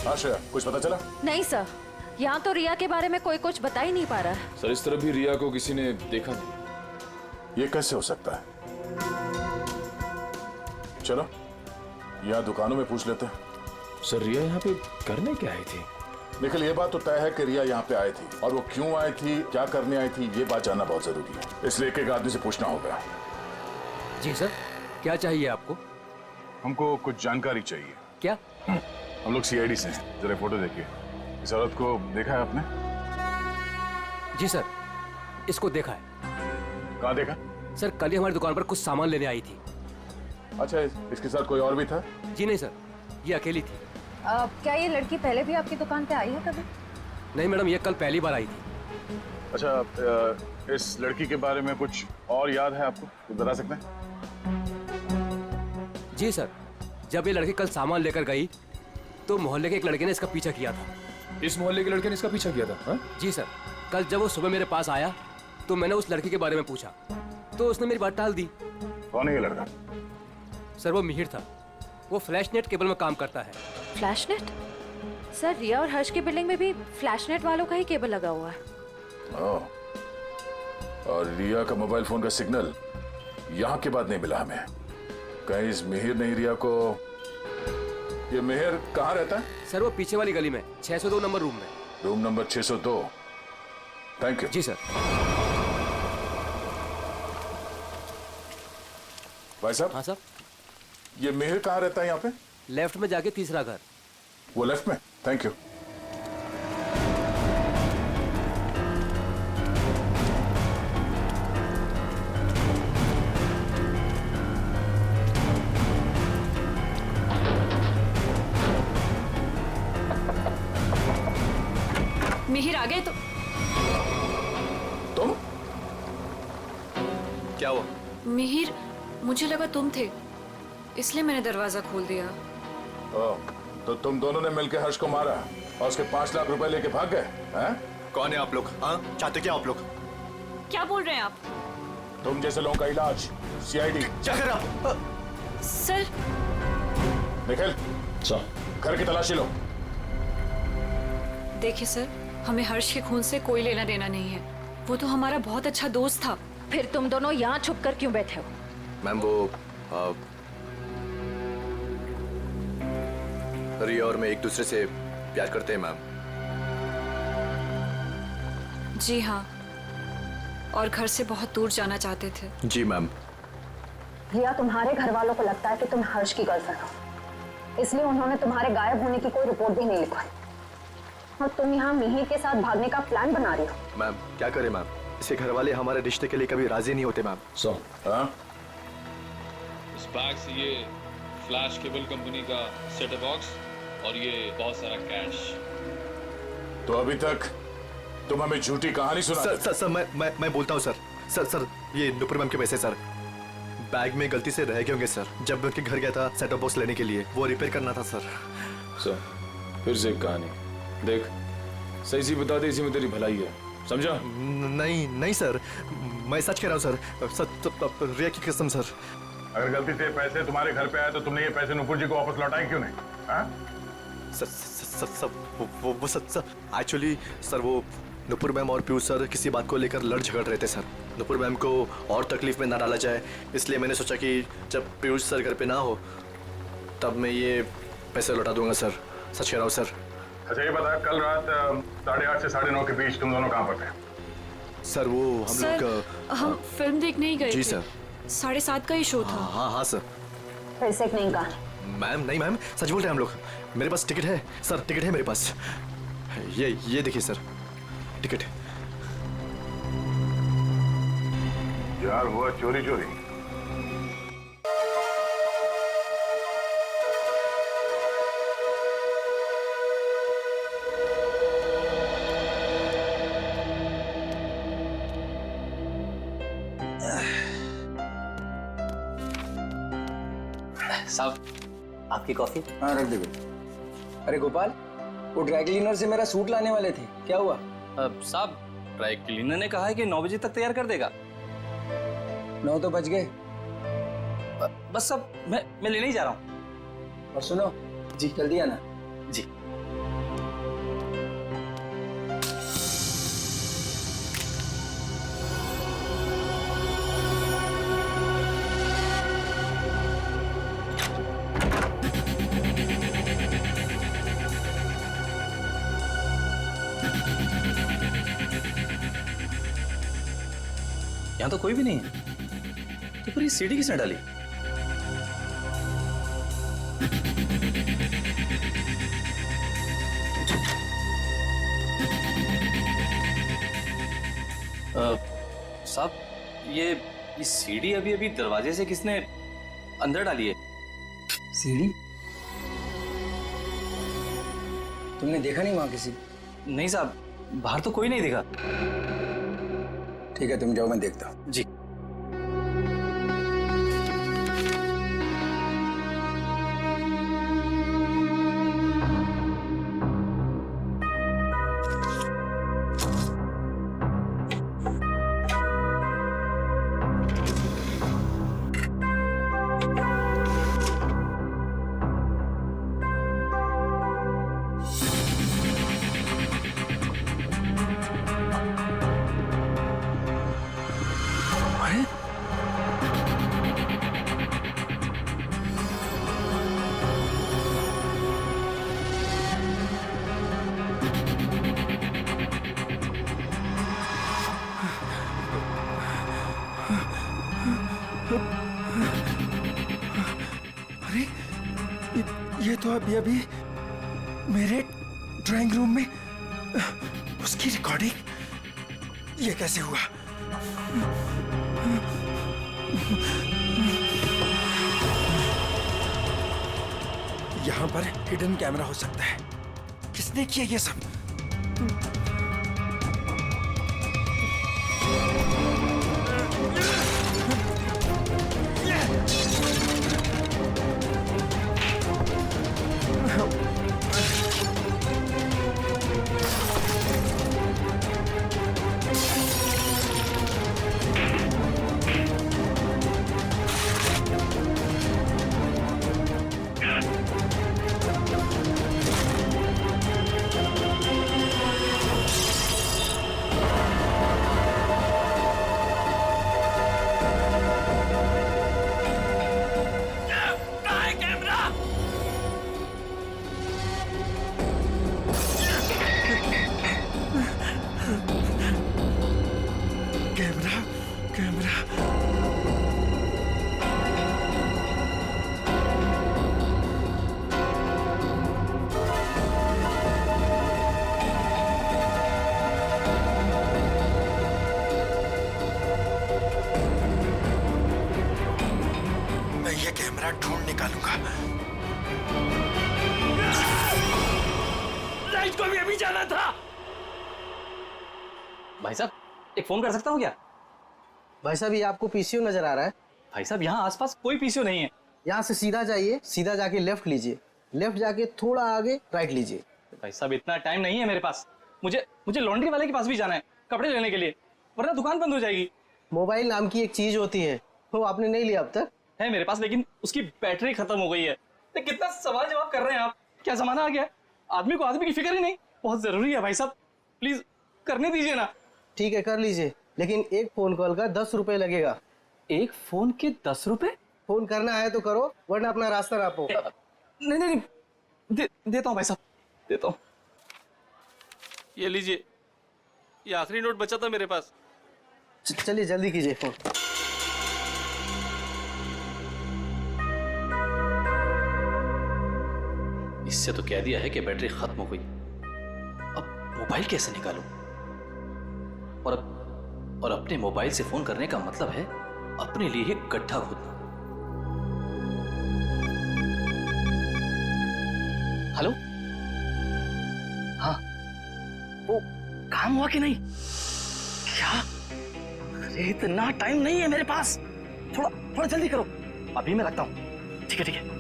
आश्रया, कुछ पता चला? नहीं सर, यहाँ तो रिया के बारे में कोई कुछ बता ही नहीं पा रहा है। सर, इस तरह भी रिया को किसी ने देखा नहीं। ये कैसे हो सकता है? चलो यहाँ दुकानों में पूछ लेते हैं। सर, रिया यहाँ पे करने क्या आई थी? निखिल, ये बात तो तय है कि रिया यहाँ पे आई थी, और वो क्यों आई थी, क्या करने आई थी, ये बात जानना बहुत जरूरी है। इसलिए एक आदमी से पूछना होगा। जी सर, क्या चाहिए आपको? हमको कुछ जानकारी चाहिए। क्या? हम लोग सीआईडी से हैं। जरा फोटो देखिए। इस औरत को देखा है आपने? जी सर, इसको देखा है। कहाँ देखा? सर, कल ही हमारी दुकान पर कुछ सामान लेने आई थी। अच्छा, इसके साथ कोई और भी था? जी नहीं सर, ये अकेली थी। क्या ये लड़की पहले भी आपकी दुकान पे आई है कभी? नहीं मैडम, ये कल पहली बार आई थी। अच्छा, इस लड़की के बारे में कुछ और याद है आपको? कुछ बता सकते हैं? जी सर, जब ये लड़की कल सामान लेकर गई तो मोहल्ले के एक लड़के ने इसका पीछा किया था। इस मोहल्ले के लड़के ने इसका पीछा किया था? हा? जी सर, कल जब वो सुबह मेरे पास आया तो मैंने उस लड़की के बारे में पूछा तो उसने मेरी बात टाल दी। कौन है ये लड़का? सर, वो मिहिर था। वो फ्लैश नेट केबल में काम करता है। Flash net? सर, रिया और हर्ष की बिल्डिंग में भी फ्लैश नेट वालों का ही केबल लगा हुआ है। और रिया का मोबाइल फोन का सिग्नल यहाँ के बाद नहीं मिला हमें। कहीं इस मिहिर ने रिया को... ये मिहिर कहाँ रहता है? सर, वो पीछे वाली गली में 602 नंबर रूम में। Room number 602। Thank you. जी सर। भाई साहब। हाँ सर। ये मिहिर कहाँ रहता है यहाँ पे? लेफ्ट में जाके तीसरा घर। वो लेफ्ट में? Thank you. मिहिर आ गए तो? तुम? क्या हुआ? मिहिर, मुझे लगा तुम थे, इसलिए मैंने दरवाजा खोल दिया। तो तुम दोनों ने मिलकर हर्ष को मारा और उसके 5 लाख रुपए लेके भाग गए हैं? कौन है आप लोग? हाँ, चाहते क्या आप लोग? क्या बोल रहे हैं आप? तुम जैसे लोगों का इलाज सीआईडी। क्या कर रहा? सर। निखिल, घर की तलाशी लो। देखिए सर, हमें हर्ष के खून से कोई लेना देना नहीं है। वो तो हमारा बहुत अच्छा दोस्त था। फिर तुम दोनों यहाँ छुप कर क्यों बैठे हो? मैम, वो रिया और मैं एक दूसरे से प्यार करते हैं मैम। जी हाँ, और घर से बहुत दूर जाना चाहते थे। जी मैम। रिया, तुम्हारे घर वालों को लगता है कि तुम हर्ष की गर्लफ्रेंड हो, इसलिए उन्होंने तुम्हारे गायब होने की कोई रिपोर्ट भी नहीं लिखवाई, और तुम यहाँ मिहिर के साथ भागने का प्लान बना रही हो। मैम, क्या करें मैम, इसके घर वाले हमारे रिश्ते के लिए कभी राजी नहीं होते मैम। इस बैग से ये फ्लैश केबल कंपनी का सेटअप बॉक्स और ये बहुत सारा कैश। तो अभी तक तुम हमें झूठी कहानी सुना। सर, मैं बोलता हूँ सर, ये नुपुर मैम के पैसे सर बैग में गलती से रह गए होंगे सर। जब मैं उनके घर गया था सेटअप बॉक्स लेने के लिए, वो रिपेयर करना था सर। फिर से एक कहानी देख, सही सी बता दे, इसी में तेरी भलाई है, समझा? नहीं सर, मैं सच कह रहा हूँ सर, रिया की कसम सर। अगर गलती से पैसे तुम्हारे घर पे आए तो तुमने ये पैसे नुपुर जी को वापस लौटाए क्यों नहीं? एक्चुअली सर, वो नुपुर मैम और पीयूष सर किसी बात को लेकर लड़ झगड़ रहे थे सर। नुपुर मैम को और तकलीफ में ना डाला जाए, इसलिए मैंने सोचा कि जब पीयूष सर घर पे ना हो तब मैं ये पैसे लौटा दूंगा सर। सच कह रहा हूँ सर। अच्छा, ये बता, कल रात 8:30 से 9:30 के बीच तुम दोनों कहाँ पर थे? सर, वो हम लोग हम फिल्म देखने ही गए जी थे। सर। 7:30 का ही शो था। हाँ सर। फिर से एक नई कहानी। मैम, नहीं मैम, सच बोल रहे हैं हम लोग। मेरे पास टिकट है सर, टिकट है मेरे पास। ये देखिए सर, टिकट। यार, हुआ चोरी चोरी। साहब, आपकी कॉफी। हाँ, रख दे बेटा। अरे गोपाल, वो ड्राई क्लीनर से मेरा सूट लाने वाले थे, क्या हुआ? साहब, ड्राई क्लीनर ने कहा है कि 9 बजे तक तैयार कर देगा। 9 तो बज गए। बस साहब, मैं लेने ही जा रहा हूँ। और सुनो जी, जल्दी आना। जी। यहाँ तो कोई भी नहीं है। तो फिर ये सीढ़ी किसने डाली? साहब, ये सीढ़ी अभी अभी दरवाजे से किसने अंदर डाली है? सीढ़ी? तुमने देखा नहीं वहां किसी? नहीं साहब, बाहर तो कोई नहीं दिखा। ठीक है, तुम जाओ, मैं देखता हूँ। जी। अरे ये तो अभी मेरे ड्राइंग रूम में उसकी रिकॉर्डिंग, ये कैसे हुआ? यहाँ पर हिडन कैमरा हो सकता है। किसने किया ये सब? ढूंढ निकालूंगा। लाइट को भी अभी जाना था। भाई साहब, एक फोन कर सकता हूँ क्या? भाई साहब, ये आपको पीसीओ नजर आ रहा है? भाई साहब, यहाँ आसपास कोई पीसीओ नहीं है। यहाँ से सीधा जाइए, सीधा जाके लेफ्ट लीजिए, लेफ्ट जाके थोड़ा आगे राइट लीजिए। भाई साहब, इतना टाइम नहीं है मेरे पास। मुझे लॉन्ड्री वाले के पास भी जाना है कपड़े लेने के लिए, वरना दुकान बंद हो जाएगी। मोबाइल नाम की एक चीज होती है, वो आपने नहीं लिया अब तक? है मेरे पास, लेकिन उसकी बैटरी खत्म हो गई है। तो कितना सवाल जवाब कर रहे हैं आप? क्या जमाना आ गया है? आदमी को आदमी की फिक्र ही नहीं। बहुत जरूरी है भाई साहब, प्लीज करने दीजिए ना। ठीक है, कर लीजिए, लेकिन एक फोन कॉल का 10 रुपए लगेगा। एक फोन के 10 रुपए? फोन करना है तो करो, वरना अपना रास्ता नापो। नहीं, देता हूँ भाई साहब, देता हूँ। ये लीजिए, ये आखिरी नोट बचा था मेरे पास। चलिए जल्दी कीजिए फोन। इससे तो कह दिया है कि बैटरी खत्म हो गई। अब मोबाइल कैसे निकालूं? और अपने मोबाइल से फोन करने का मतलब है अपने लिए ही गड्ढा खोदना। हेलो, हाँ, वो काम हुआ कि नहीं? क्या? अरे इतना टाइम नहीं है मेरे पास, थोड़ा जल्दी करो। अभी मैं लगता हूँ। ठीक है।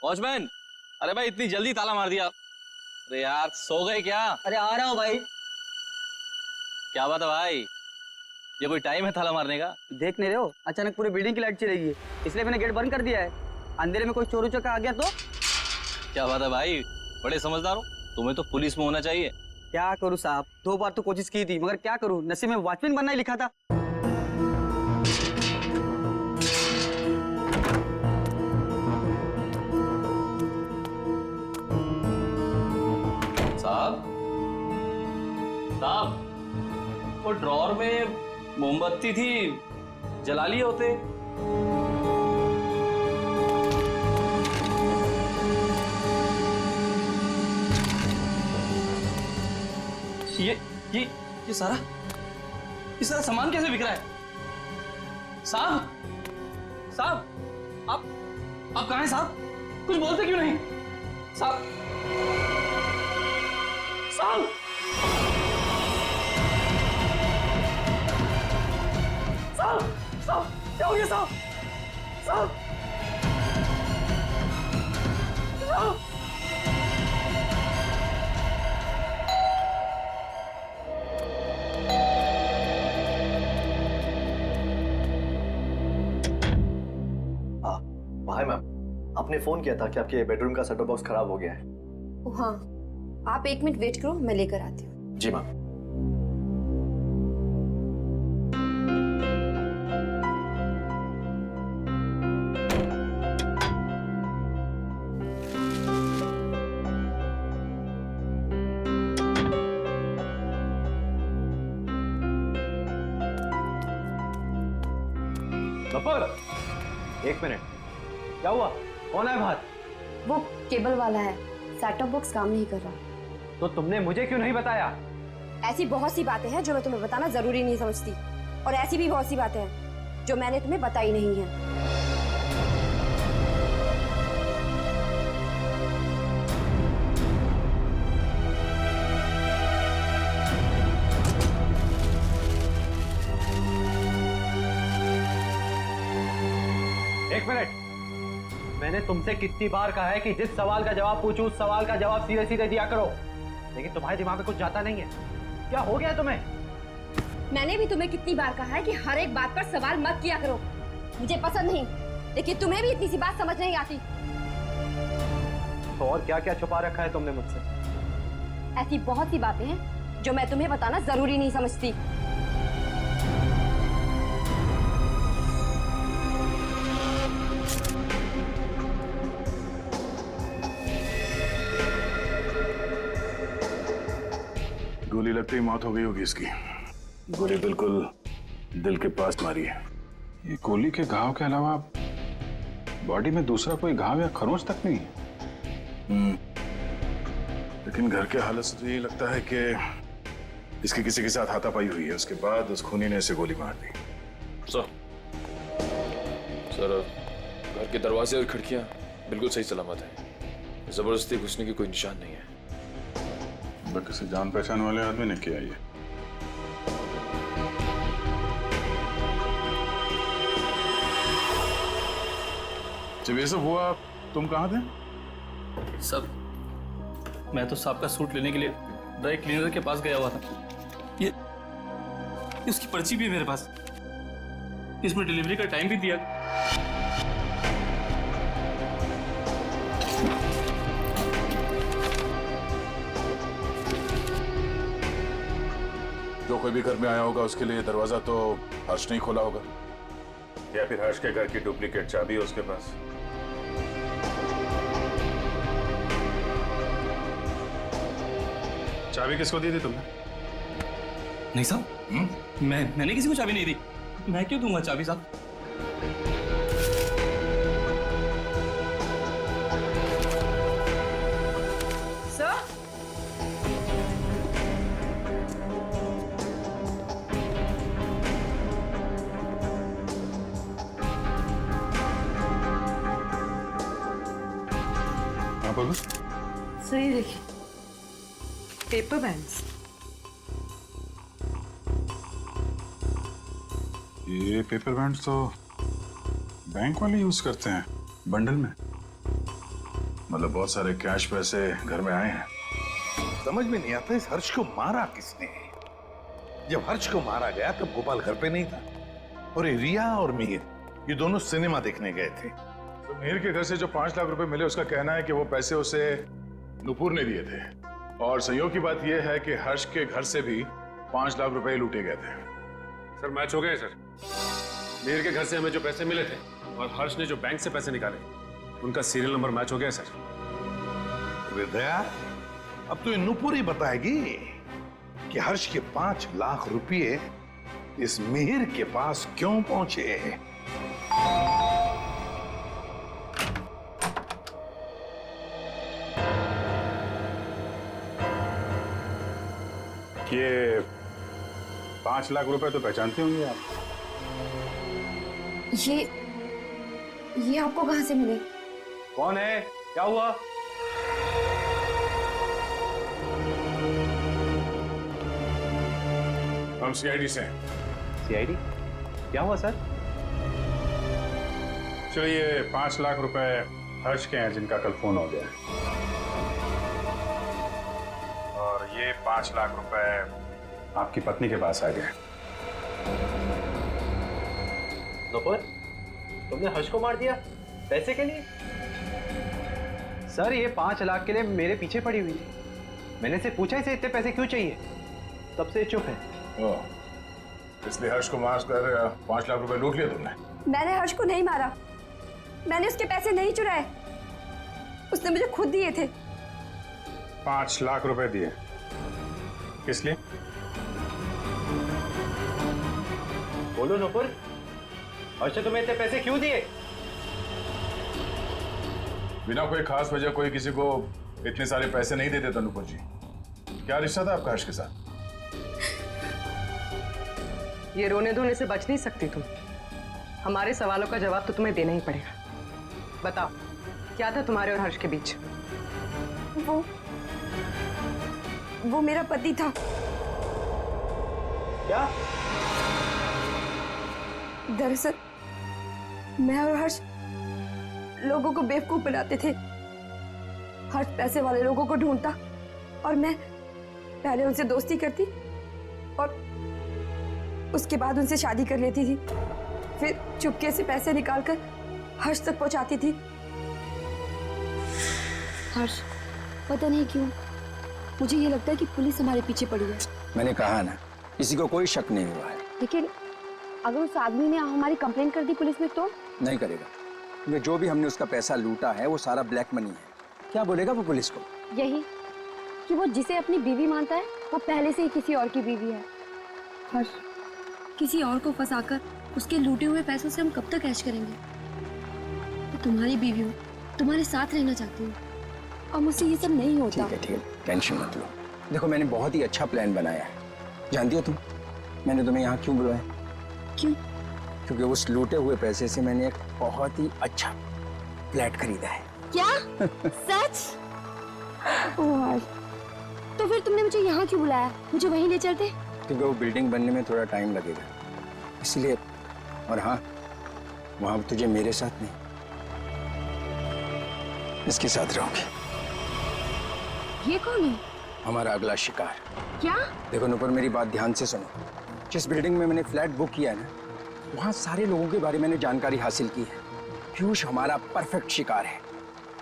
वॉचमैन, अरे भाई इतनी जल्दी ताला मार दिया? अरे यार, सो गए क्या? अरे आ रहा हूँ भाई। क्या बात है भाई, ये कोई टाइम है ताला मारने का? देख नहीं रहे हो, अचानक पूरी बिल्डिंग की लाइट चली गई, इसलिए मैंने गेट बंद कर दिया है। अंधेरे में कोई चोर उचक्का आ गया तो? क्या बात है भाई, बड़े समझदार हो। तुम्हें तो पुलिस में होना चाहिए। क्या करूँ साहब, 2 बार तो कोशिश की थी, मगर क्या करूँ, नसीब में वॉचमैन बनना ही लिखा था। साहब वो ड्रॉर में मोमबत्ती थी, जला लिए होते। ये सारा सामान कैसे बिक रहा है? साहब साहब आप कहाँ हैं साहब? कुछ बोलते क्यों नहीं? साहब साहब साहब साहब क्या हो गया साहब? साहब साहब हाय मैम, आपने फोन किया था कि आपके बेडरूम का सेटअप बॉक्स खराब हो गया है। हाँ, आप 1 मिनट वेट करो, मैं लेकर आती हूँ। जी मैम। एक मिनट, क्या हुआ? कौन है बाहर? वो केबल वाला है, सेटअप बॉक्स काम नहीं कर रहा। तो तुमने मुझे क्यों नहीं बताया? ऐसी बहुत सी बातें हैं जो मैं तुम्हें बताना जरूरी नहीं समझती, और ऐसी भी बहुत सी बातें हैं जो मैंने तुम्हें बताई नहीं है। एक मिनट, मैंने तुमसे कितनी बार कहा है कि जिस सवाल का जवाब पूछूं उस सवाल का जवाब सीधे सीधे दिया करो, लेकिन तुम्हारे दिमाग में कुछ जाता नहीं है। क्या हो गया तुम्हें? मैंने भी तुम्हें कितनी बार कहा है कि हर एक बात पर सवाल मत किया करो, मुझे पसंद नहीं, लेकिन तुम्हें भी इतनी सी बात समझ नहीं आती। तो और क्या क्या छुपा रखा है तुमने मुझसे? ऐसी बहुत सी बातें हैं जो मैं तुम्हें बताना जरूरी नहीं समझती। गोली लगते ही मौत हो गई होगी इसकी। गोली बिल्कुल दिल के पास मारी है। ये गोली के घाव के अलावा बॉडी में दूसरा कोई घाव या खरोंच तक नहीं है। लेकिन घर के हालत से तो यही लगता है कि इसकी किसी के साथ हाथापाई हुई है, उसके बाद उस खूनी ने इसे गोली मार दी। सर घर के दरवाजे और खिड़कियां बिल्कुल सही सलामत हैं। जबरदस्ती घुसने की कोई निशान नहीं है। किसी जान पहचान वाले आदमी ने किया ये। जब ये सब हुआ तुम कहाँ थे? सब मैं तो साहब का सूट लेने के लिए ड्राई क्लीनर के पास गया हुआ था। ये उसकी पर्ची भी है मेरे पास, इसमें डिलीवरी का टाइम भी दिया। जो कोई भी घर में आया होगा उसके लिए दरवाजा तो हर्ष नहीं खोला होगा, या फिर हर्ष के घर की डुप्लीकेट चाबी है उसके पास। चाबी किसको दी थी तुमने? नहीं साहब, मैंने किसी को चाबी नहीं दी। मैं क्यों दूंगा चाबी साहब? सही देखिए, पेपर बैंड्स। ये पेपर बैंड्स तो बैंक वाले यूज करते हैं बंडल में। मतलब बहुत सारे कैश पैसे घर में आए हैं। समझ में नहीं आता इस हर्ष को मारा किसने। जब हर्ष को मारा गया तब गोपाल घर पे नहीं था, और ये रिया और मिहिर ये दोनों सिनेमा देखने गए थे। तो मिहिर के घर से जो 5 लाख रुपए मिले उसका कहना है कि वो पैसे उसे नुपुर ने दिए थे, और संयोग की बात यह है कि हर्ष के घर से भी 5 लाख रुपए लूटे गए थे। सर मैच हो गए सर। मिहिर के घर से हमें जो पैसे मिले थे और हर्ष ने जो बैंक से पैसे निकाले उनका सीरियल नंबर मैच हो गया सर। दया, अब तो ये नुपुर ही बताएगी कि हर्ष के 5 लाख रुपए इस मिहिर के पास क्यों पहुंचे। ये 5 लाख रुपए तो पहचानते होंगे आप। ये आपको कहां से मिले? कौन है? क्या हुआ? हम सीआईडी से हैं। सीआईडी? क्या हुआ सर? चलिए 5 लाख रुपए हर्ष के हैं जिनका कल फोन हो गया, और ये 5 लाख रुपए आपकी पत्नी के पास आ गए। नुपुर, तुमने हर्ष को मार दिया पैसे के लिए? सर ये 5 लाख के लिए मेरे पीछे पड़ी हुई थी। मैंने से पूछा इसे इतने पैसे क्यों चाहिए, तब से चुप है। इसलिए हर्ष को मार कर 5 लाख रुपए लूट लिए तुमने? मैंने हर्ष को नहीं मारा, मैंने उसके पैसे नहीं चुराए, उसने मुझे खुद दिए थे। 5 लाख रुपए दिए किस लिए? बोलो नुपुर, हर्ष ने तुम्हें इतने पैसे क्यों दिए? बिना कोई खास वजह कोई किसी को इतने सारे पैसे नहीं देते नुपुर जी। क्या रिश्ता था आपका हर्ष के साथ? ये रोने धोने से बच नहीं सकती तुम। हमारे सवालों का जवाब तो तुम्हें देना ही पड़ेगा। बताओ, क्या था तुम्हारे और हर्ष के बीच? वो मेरा पति था। क्या? दरअसल मैं और हर्ष लोगों को बेवकूफ बनाते थे। हर्ष पैसे वाले लोगों को ढूंढता और मैं पहले उनसे दोस्ती करती और उसके बाद उनसे शादी कर लेती थी। फिर चुपके से पैसे निकालकर हर्ष तक पहुंचाती थी। हर्ष, पता नहीं क्यों मुझे ये लगता है कि पुलिस हमारे पीछे पड़ी है। मैंने कहा ना, किसी को कोई शक नहीं हुआ है। लेकिन अगर उस आदमी ने हमारी कंप्लेंट कर दी पुलिस में तो? नहीं करेगा, क्योंकि जो भी हमने उसका पैसा लूटा है वो सारा ब्लैक मनी है। क्या बोलेगा वो पुलिस को? यही कि वो जिसे अपनी बीवी मानता है वो पहले से ही किसी और की बीवी है। हर्ष, किसी और को फंसाकर उसके लूटे हुए पैसों से हम कब तक ऐश करेंगे? तो तुम्हारी बीवी हूँ, तुम्हारे साथ रहना चाहती हूँ और मुझसे ये सब नहीं होता। ठीक है, टेंशन मत लो। देखो, मैंने बहुत ही अच्छा प्लान बनाया है। जानती हो तुम, मैंने तुम्हें यहाँ क्यों बुलाया? क्यों? क्योंकि उस लूटे हुए पैसे से मैंने एक बहुत ही अच्छा फ्लैट खरीदा है। क्या? सच? ओह, तो फिर तुमने मुझे यहाँ क्यों बुलाया? मुझे वहीं ले चलते। क्योंकि वो बिल्डिंग बनने में थोड़ा टाइम लगेगा, इसलिए। और हाँ, वहां तुझे मेरे साथ नहीं, इसके साथ रहोगे। ये कौन है? हमारा अगला शिकार। क्या? देखो नुपुर, मेरी बात ध्यान से सुनो। जिस बिल्डिंग में मैंने फ्लैट बुक किया है ना, वहाँ सारे लोगों के बारे में मैंने जानकारी हासिल की है। पीयूष हमारा परफेक्ट शिकार है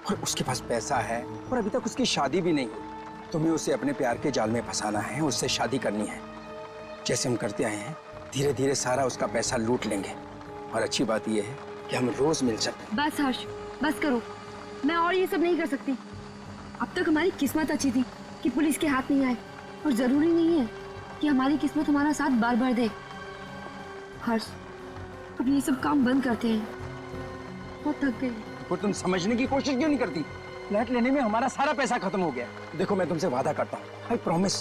और उसके पास पैसा है और अभी तक उसकी शादी भी नहीं हुई। तुम्हें उसे अपने प्यार के जाल में फंसाना है, उससे शादी करनी है। जैसे हम करते आए हैं, धीरे धीरे सारा उसका पैसा लूट लेंगे। और अच्छी बात यह है कि हम रोज मिल सकते। बस हर्ष, बस करो। मैं और ये सब नहीं कर सकती। अब तक हमारी किस्मत अच्छी थी कि पुलिस के हाथ नहीं आए, और जरूरी नहीं है कि हमारी किस्मत हमारा साथ बार बार दे। हर्ष, अब ये सब काम बंद करते हैं, बहुत थक गई। तो तुम समझने की कोशिश क्यों नहीं करती? फ्लैट लेने में हमारा सारा पैसा खत्म हो गया। देखो, मैं तुमसे वादा करता हूँ, आई प्रॉमिस,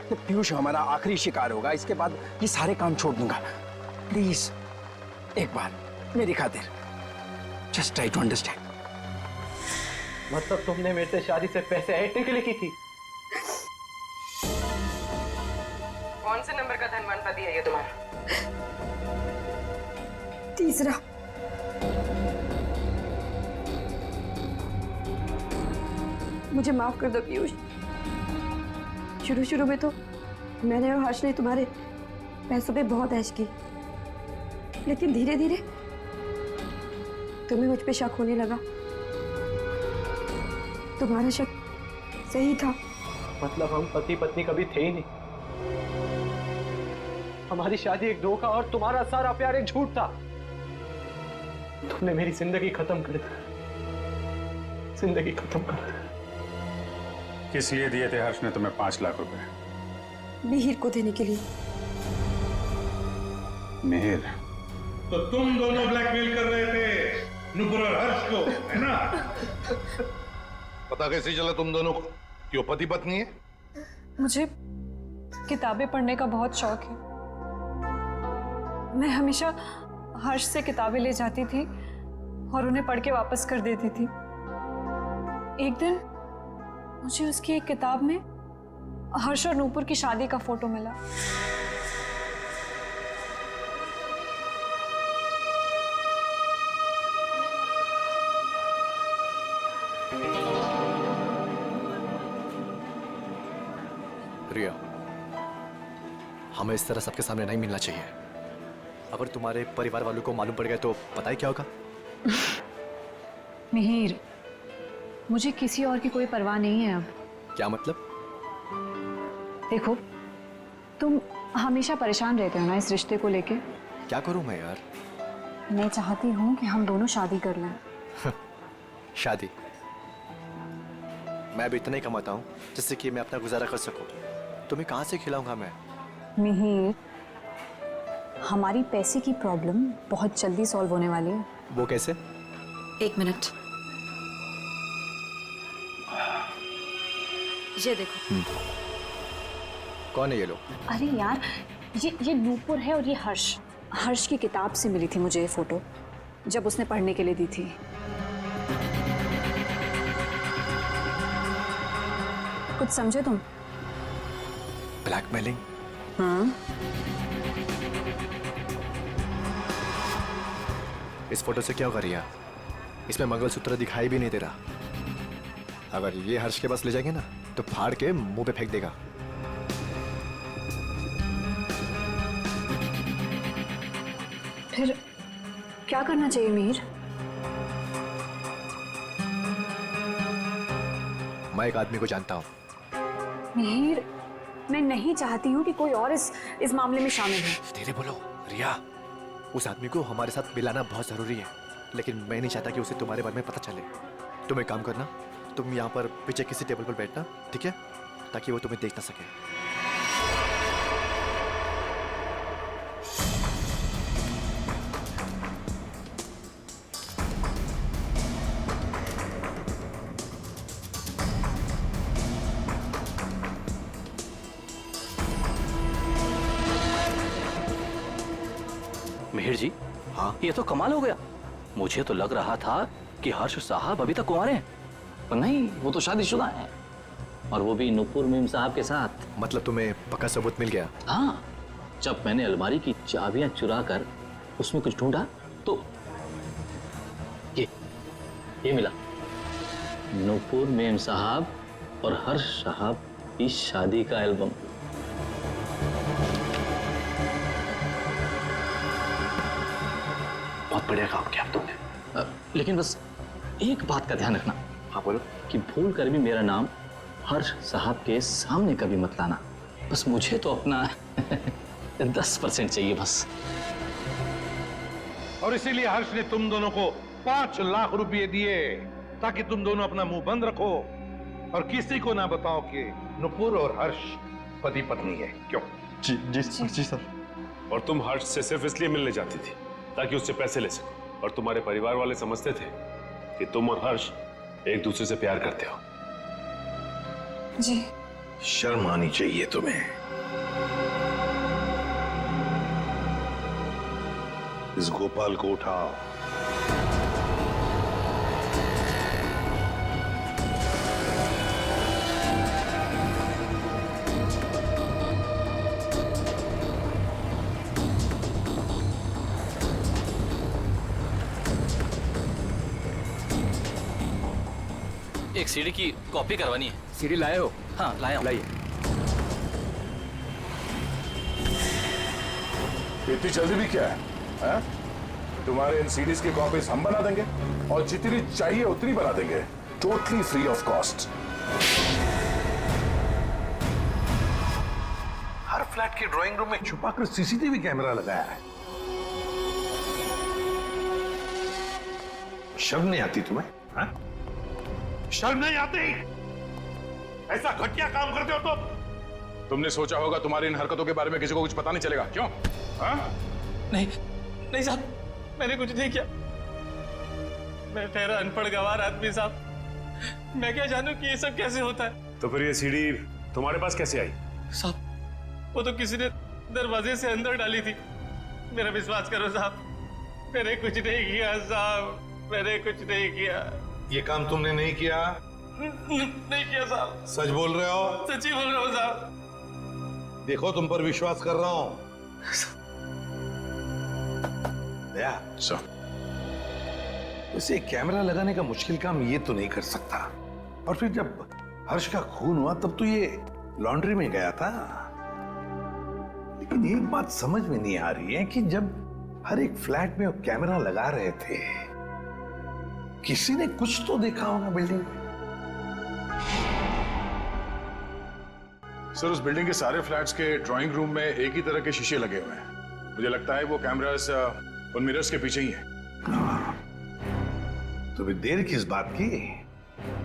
कि पीयूष हमारा आखिरी शिकार होगा। इसके बाद ये सारे काम छोड़ दूंगा। प्लीज एक बार मेरी खातिर जस्ट ट्राई टू अंडरस्टैंड। मतलब तुमने मेरे से शादी से पैसे ऐंठने के लिए की थी? कौन से नंबर का धनवान पति है ये तुम्हारा? तीसरा। मुझे माफ कर दो पीयूष। शुरू में तो मैंने और हर्ष ने तुम्हारे पैसों पे बहुत ऐश की, लेकिन धीरे धीरे तुम्हें मुझ पे शक होने लगा। तुम्हारा शक सही था। मतलब हम पति पत्नी कभी थे ही नहीं। हमारी शादी एक धोखा और तुम्हारा सारा प्यार एक झूठ था। तुमने मेरी जिंदगी खत्म कर दी, जिंदगी खत्म कर दी। किस लिए दिए थे हर्ष ने तुम्हें 5 लाख रुपए? मिहिर को देने के लिए। मिहिर, तो तुम दोनों ब्लैकमेल कर रहे थे नुपुर और हर्ष को, है ना? पता कैसे चला तुम दोनों को कि वो पति पत्नी है? मुझे किताबें पढ़ने का बहुत शौक है। मैं हमेशा हर्ष से किताबें ले जाती थी और उन्हें पढ़ के वापस कर देती थी। एक दिन मुझे उसकी एक किताब में हर्ष और नूपुर की शादी का फोटो मिला। रिया, हमें इस तरह सबके सामने नहीं मिलना चाहिए। अगर तुम्हारे परिवार वालों को मालूम पड़ गया तो पता ही क्या होगा। मिहिर, मुझे किसी और की कोई परवाह नहीं है अब। क्या मतलब? देखो, तुम हमेशा परेशान रहते हो ना इस रिश्ते को लेके। क्या करूं मैं यार? मैं चाहती हूँ कि हम दोनों शादी कर लें। शादी? मैं भी इतना ही कमाता हूँ जिससे कि मैं अपना गुजारा कर सकूं। तुम्हें कहाँ से खिलाऊंगा मैं? मिहिर, हमारी पैसे की प्रॉब्लम बहुत जल्दी सॉल्व होने वाली है। वो कैसे? एक मिनट, ये देखो। कौन है ये लोग? अरे यार, ये नूपुर है और ये हर्ष। हर्ष की किताब से मिली थी मुझे ये फोटो, जब उसने पढ़ने के लिए दी थी। कुछ समझे तुम? ब्लैकमेलिंग? हाँ। इस फोटो से क्या होगा रिया? इसमें मंगलसूत्र दिखाई भी नहीं दे रहा। अगर ये हर्ष के पास ले जाएंगे ना तो फाड़ के मुंह पे फेंक देगा। फिर क्या करना चाहिए मिहिर? मैं एक आदमी को जानता हूँ। मिहिर, मैं नहीं चाहती हूँ कि कोई और इस मामले में शामिल हो। धीरे बोलो रिया। उस आदमी को हमारे साथ मिलाना बहुत जरूरी है, लेकिन मैं नहीं चाहता कि उसे तुम्हारे बारे में पता चले। तुम एक काम करना, तुम यहाँ पर पीछे किसी टेबल पर बैठना, ठीक है? ताकि वो तुम्हें देख ना सके। मिहिर जी, हाँ, ये तो कमाल हो गया। मुझे तो लग रहा था कि हर्ष साहब अभी तक कुंवारे हैं, पर नहीं, वो तो शादीशुदा हैं, और वो भी नुपुर मीम साहब के साथ। मतलब तुम्हें पक्का सबूत मिल गया? हाँ, जब मैंने अलमारी की चाबियां चुरा कर उसमें कुछ ढूंढा तो ये मिला। नुपुर मीम साहब और हर्ष साहब की शादी का एल्बम। बहुत बढ़िया काम किया तुमने। लेकिन बस एक बात का ध्यान रखना। हाँ बोलो। कि भूल कर भी मेरा नाम हर्ष साहब के सामने कभी मत लाना। बस मुझे तो अपना 10% चाहिए बस। और इसीलिए हर्ष ने तुम दोनों को 5 लाख रुपए दिए ताकि तुम दोनों अपना मुंह बंद रखो और किसी को ना बताओ कि नुपुर और हर्ष पति पत्नी है। क्यों? जी जी जी सर। और तुम हर्ष से सिर्फ इसलिए मिलने जाती थी ताकि उससे पैसे ले सको, और तुम्हारे परिवार वाले समझते थे कि तुम और हर्ष एक दूसरे से प्यार करते हो। जी। शर्म आनी चाहिए तुम्हें। इस गोपाल को उठाओ। एक सीडी की कॉपी करवानी है। सीडी लाए हो? हाँ, लाया हूं। लाइए। इतनी जल्दी भी क्या है? तुम्हारे इन सीडीज की कॉपीज हम बना देंगे और जितनी चाहिए उतनी बना देंगे, totally free of cost. Her flat के ड्राइंग रूम में छुपाकर सीसीटीवी कैमरा लगाया है। शर्म नहीं आती तुम्हें? हा? शर्म नहीं आती? ऐसा घटिया काम करते हो तुमने सोचा होगा तुम्हारी इन हरकतों के बारे में किसी को कुछ पता नहीं चलेगा, क्यों? हाँ? नहीं नहीं साहब, मैंने कुछ नहीं किया। मैं ठहरा अनपढ़ गंवार आदमी साहब, मैं क्या जानूं कि ये सब कैसे होता है। तो फिर ये सीढ़ी तुम्हारे पास कैसे आई? साहब वो तो किसी ने दरवाजे से अंदर डाली थी। मेरा विश्वास करो साहब, मैंने कुछ नहीं किया साहब, मैंने कुछ नहीं किया। ये काम तुमने नहीं किया? नहीं किया साहब। सच बोल रहे हो? सच्ची बोल रहा हूँ साहब। देखो तुम पर विश्वास कर रहा हूं। दया, उसे कैमरा लगाने का मुश्किल काम ये तो नहीं कर सकता। और फिर जब हर्ष का खून हुआ तब तो ये लॉन्ड्री में गया था। लेकिन एक बात समझ में नहीं आ रही है कि जब हर एक फ्लैट में वो कैमरा लगा रहे थे, किसी ने कुछ तो देखा होगा बिल्डिंग में। सर, उस बिल्डिंग के सारे फ्लैट्स के ड्राइंग रूम में एक ही तरह के शीशे लगे हुए हैं। मुझे लगता है वो कैमरास उन मिरर्स के पीछे ही है। तो भी देर किस बात की?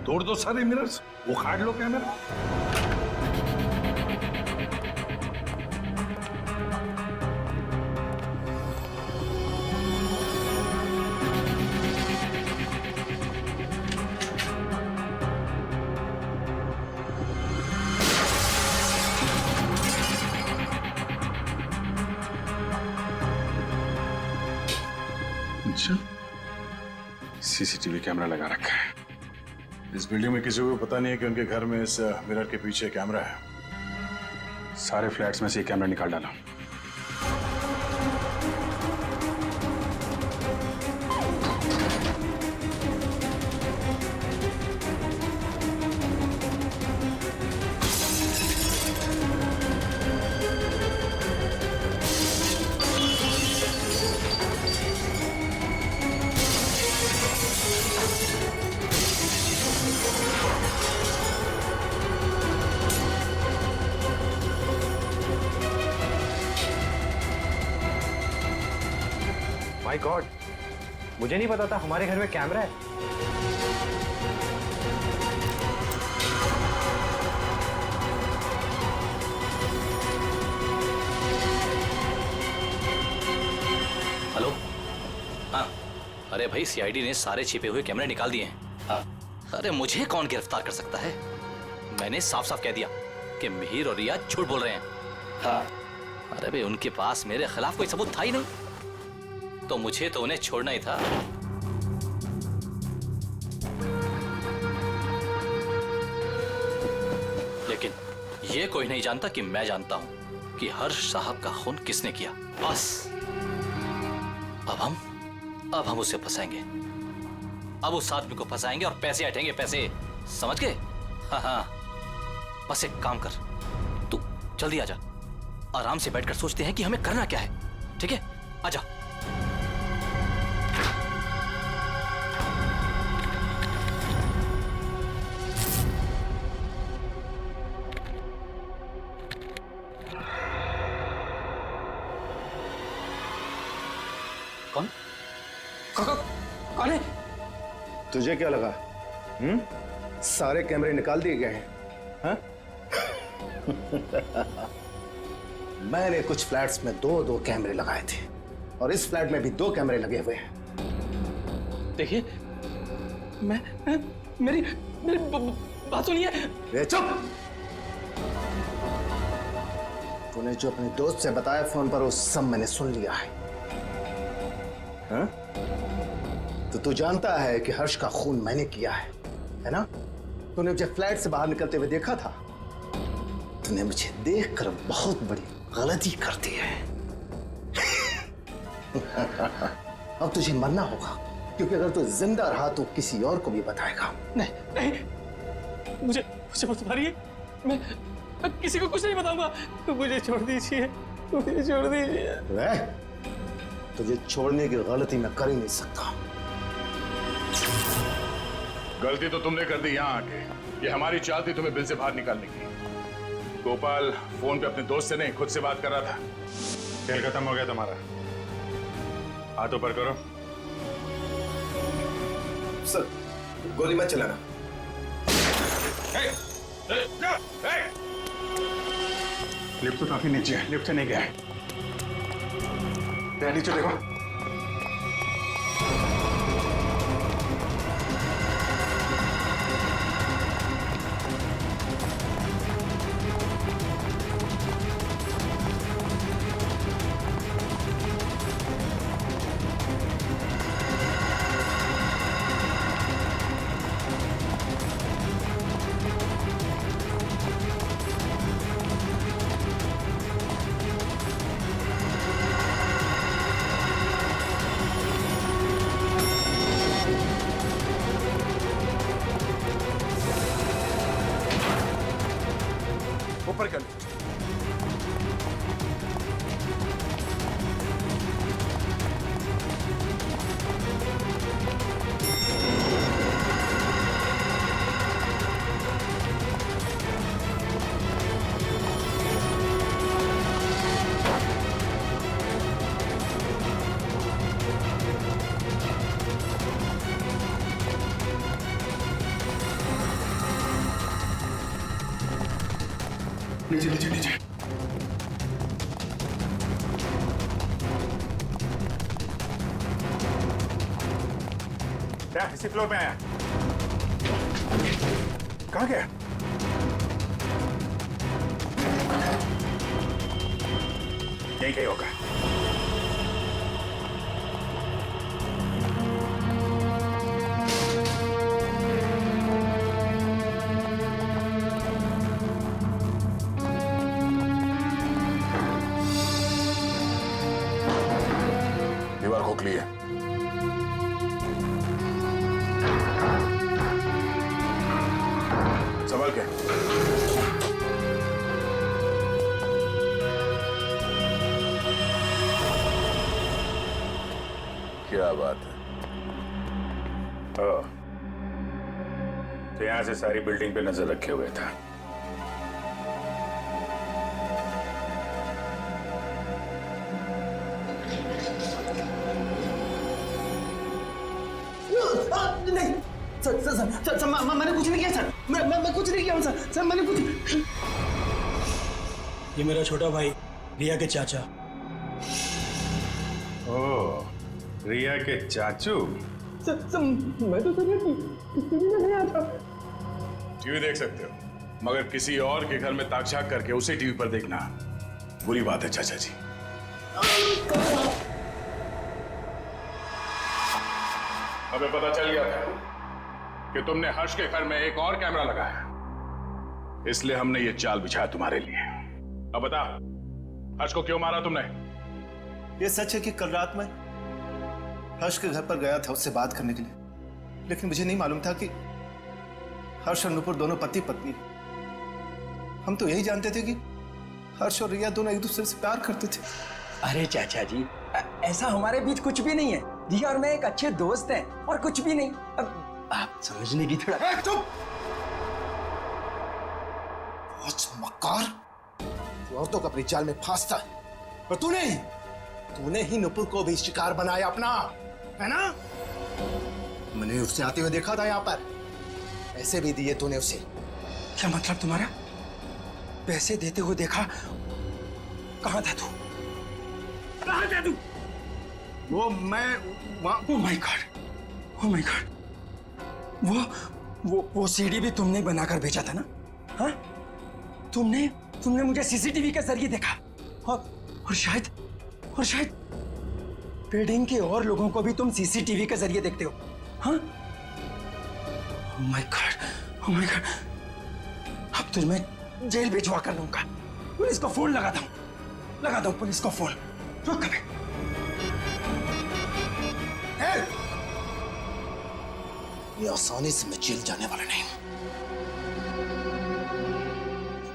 तोड़ दो सारे मिरर्स, उखाड़ लो कैमरा। सीसीटीवी कैमरा लगा रखा है। इस बिल्डिंग में किसी को पता नहीं है कि उनके घर में इस मिरर के पीछे कैमरा है। सारे फ्लैट्स में से एक कैमरा निकाल डाला। माय गॉड, मुझे नहीं पता था हमारे घर में कैमरा है। हेलो। हाँ, अरे भाई सीआईडी ने सारे छिपे हुए कैमरे निकाल दिए हैं। हाँ। अरे मुझे कौन गिरफ्तार कर सकता है? मैंने साफ साफ कह दिया कि मिहिर और रिया झूठ बोल रहे हैं। हाँ। अरे भाई उनके पास मेरे खिलाफ कोई सबूत था ही नहीं, तो मुझे तो उन्हें छोड़ना ही था। लेकिन ये कोई नहीं जानता कि मैं जानता हूं कि हर्ष साहब का खून किसने किया। बस अब हम उसे फंसाएंगे। अब उस आदमी को फंसाएंगे और पैसे हटेंगे, पैसे, समझ गए? हाँ हाँ, बस एक काम कर, तू जल्दी आजा। आराम से बैठकर सोचते हैं कि हमें करना क्या है। ठीक है, आजा। कौन है? तुझे क्या लगा? सारे कैमरे निकाल दिए गए हैं? हाँ? मैंने कुछ फ्लैट्स में दो कैमरे लगाए थे और इस फ्लैट में भी 2 कैमरे लगे हुए हैं। देखिए, मेरी बात सुनिए। रे चुप! तूने जो अपने दोस्त से बताया फोन पर वो सब मैंने सुन लिया है। हाँ? तो तू जानता है कि हर्ष का खून मैंने किया है ना? तूने मुझे फ्लैट से बाहर निकलते हुए देखा था। तूने मुझे देखकर बहुत बड़ी गलती कर दी है। अब तुझे मरना होगा, क्योंकि अगर तू जिंदा रहा तो किसी और को भी बताएगा। नहीं, मुझे मत मारिए। मैं किसी को कुछ नहीं बताऊंगा। तो मुझे छोड़ दीजिए, मुझे छोड़ दीजिए। तुझे छोड़ने की गलती मैं कर ही नहीं सकता। गलती तो तुमने कर दी यहाँ आके। ये हमारी चाल थी तुम्हें बिल से बाहर निकालने की। गोपाल फोन पे अपने दोस्त से नहीं, खुद से बात कर रहा था। खेल खत्म हो गया तुम्हारा। हाथ ऊपर करो। सर, गोली मत चलाना। लिफ्ट तो काफी नीचे है, लिफ्ट से नहीं गया है। नीचे देखो। ऊपर कर। नीचे नीचे नीचे। क्या इसी फ्लोर पे आया? कहाँ गया? यहीं कहीं होगा। दीवार खोखली है। सवाल क्या? क्या बात है? तो यहां से सारी बिल्डिंग पे नजर रखे हुए था। नहीं sir sir sir sir, sir मैंने कुछ नहीं किया सर। मैं कुछ नहीं किया हूं सर। सर मैंने कुछ। ये मेरा छोटा भाई रिया के चाचा। ओह, रिया के चाचू। सर मैं तो सर टीवी में नहीं आता। टीवी देख सकते हो, मगर किसी और के घर में ताक-झाक करके उसे टीवी पर देखना बुरी बात है चाचा जी। हमें पता चल गया था कि तुमने हर्ष के घर में एक और कैमरा लगाया, इसलिए हमने ये चाल बिछाया तुम्हारे लिए। अब बता, हर्ष को क्यों मारा तुमने? ये सच है कि कल रात में हर्ष के घर पर गया था उससे बात करने के लिए, लेकिन मुझे नहीं मालूम था कि हर्ष और नुपुर दोनों पति पत्नी। हम तो यही जानते थे कि हर्ष और रिया दोनों एक दूसरे से प्यार करते थे। अरे चाचा जी, ऐसा हमारे बीच कुछ भी नहीं है। रिया और मैं एक अच्छे दोस्त हैं और कुछ भी नहीं। अब आप समझने की थोड़ा। चुप! मक्कार, तू औरतों को अपनी जाल में फांसता है, और तूने ही नुपुर को भी शिकार बनाया अपना, है ना? मैंने उसे आते हुए देखा था यहाँ पर, पैसे भी दिए तूने उसे। क्या मतलब तुम्हारा? पैसे देते हुए देखा? कहाँ था तू? कहाँ था तू? वो मैं वहाँ। Oh my God, oh my God. वो सीडी भी तुमने बनाकर भेजा था ना? हाँ? तुमने मुझे सीसीटीवी के जरिए देखा, और शायद बिल्डिंग के और लोगों को भी तुम सीसीटीवी के जरिए देखते हो। हाँ? Oh my God, oh my God. अब तुझ मैं जेल भिजवा कर लूंगा। पुलिस को फोन लगा दो पुलिस को फोन। रुक कभी। ये आसानी से मैं जेल जाने वाला नहीं हूं।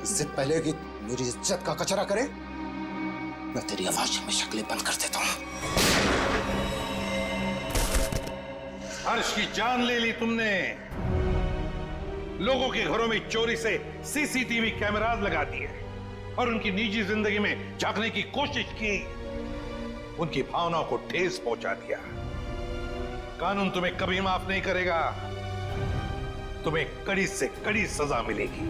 इससे पहले कि मेरी इज्जत का कचरा करे, मैं तेरी आवाज में शक्लें बंद कर देता हूं। हर्ष की जान ले ली तुमने। लोगों के घरों में चोरी से सीसीटीवी कैमरास लगा दिए और उनकी निजी जिंदगी में झांकने की कोशिश की। उनकी भावनाओं को ठेस पहुंचा दिया। कानून तुम्हें कभी माफ नहीं करेगा। तुम्हें कड़ी से कड़ी सजा मिलेगी।